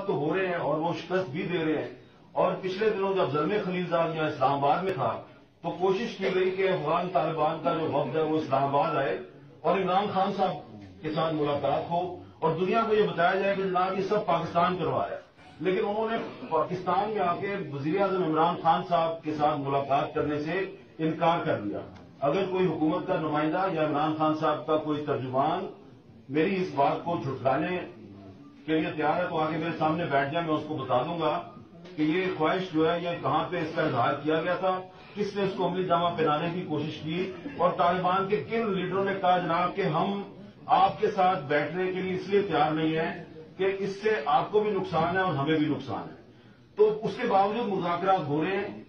تو ہو رہے ہیں اور وہ شکست بھی دے رہے ہیں۔ اور پچھلے دنوں جب زلمے خلیلزاد یہاں اسلام آباد میں تھا تو کوشش کی گئی کہ افغان طالبان کا جو وفد ہے وہ اسلام آباد آئے اور عمران خان صاحب کے ساتھ ملاقات ہو اور دنیا کو یہ بتایا جائے کہ جناب یہ سب پاکستان کروایا ہے۔ لیکن انہوں نے پاکستان میں آ کے وزیر اعظم عمران خان صاحب کے ساتھ ملاقات کرنے سے انکار کر دیا۔ اگر کوئی حکومت کا نمائندہ یا عمران خان صاحب کا کوئی ترجمان میری اس بات کو جھٹلانے کے لیے تیار ہے تو آگے میرے سامنے بیٹھ جائے، میں اس کو بتا دوں گا کہ یہ خواہش جو ہے یہ کہاں پہ اس کا اظہار کیا گیا تھا، کس نے اس کو عملی جامہ پہنانے کی کوشش کی اور طالبان کے کن لیڈروں نے کہا جناب کہ ہم آپ کے ساتھ بیٹھنے کے لیے اس لیے تیار نہیں ہیں کہ اس سے آپ کو بھی نقصان ہے اور ہمیں بھی نقصان ہے۔ تو اس کے باوجود مذاکرات ہو رہے ہیں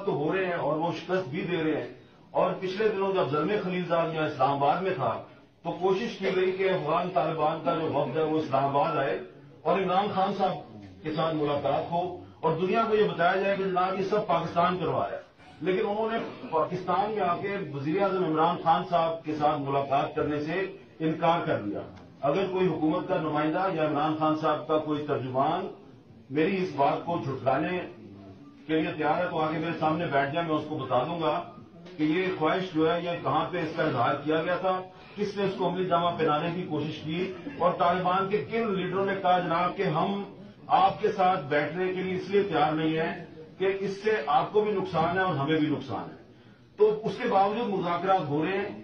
تو ہو رہے ہیں اور وہ شکست بھی دے رہے ہیں۔ اور پچھلے دنوں جب زلمے خلیلزاد یہاں اسلام آباد میں تھا تو کوشش کی گئی کہ افغان طالبان کا جو وفد ہے وہ اسلام آباد آئے اور عمران خان صاحب کے ساتھ ملاقات ہو اور دنیا کو یہ بتایا جائے کہ جناب یہ سب پاکستان کروایا۔ لیکن انہوں نے پاکستان میں آ کے وزیر اعظم عمران خان صاحب کے ساتھ ملاقات کرنے سے انکار کر دیا۔ اگر کوئی حکومت کا نمائندہ یا عمران خان صاحب کا کوئی ترجمان میری اس بات کو جھٹلانے کے لیے تیار ہے تو آگے میرے سامنے بیٹھ جائے، میں اس کو بتا دوں گا کہ یہ خواہش جو ہے یہ کہاں پہ اس کا اظہار کیا گیا تھا، کس نے اس کو عملی جامہ پہنانے کی کوشش کی اور طالبان کے کن لیڈروں نے کہا جناب کہ ہم آپ کے ساتھ بیٹھنے کے لیے اس لیے تیار نہیں ہیں کہ اس سے آپ کو بھی نقصان ہے اور ہمیں بھی نقصان ہے۔ تو اس کے باوجود مذاکرات ہو رہے ہیں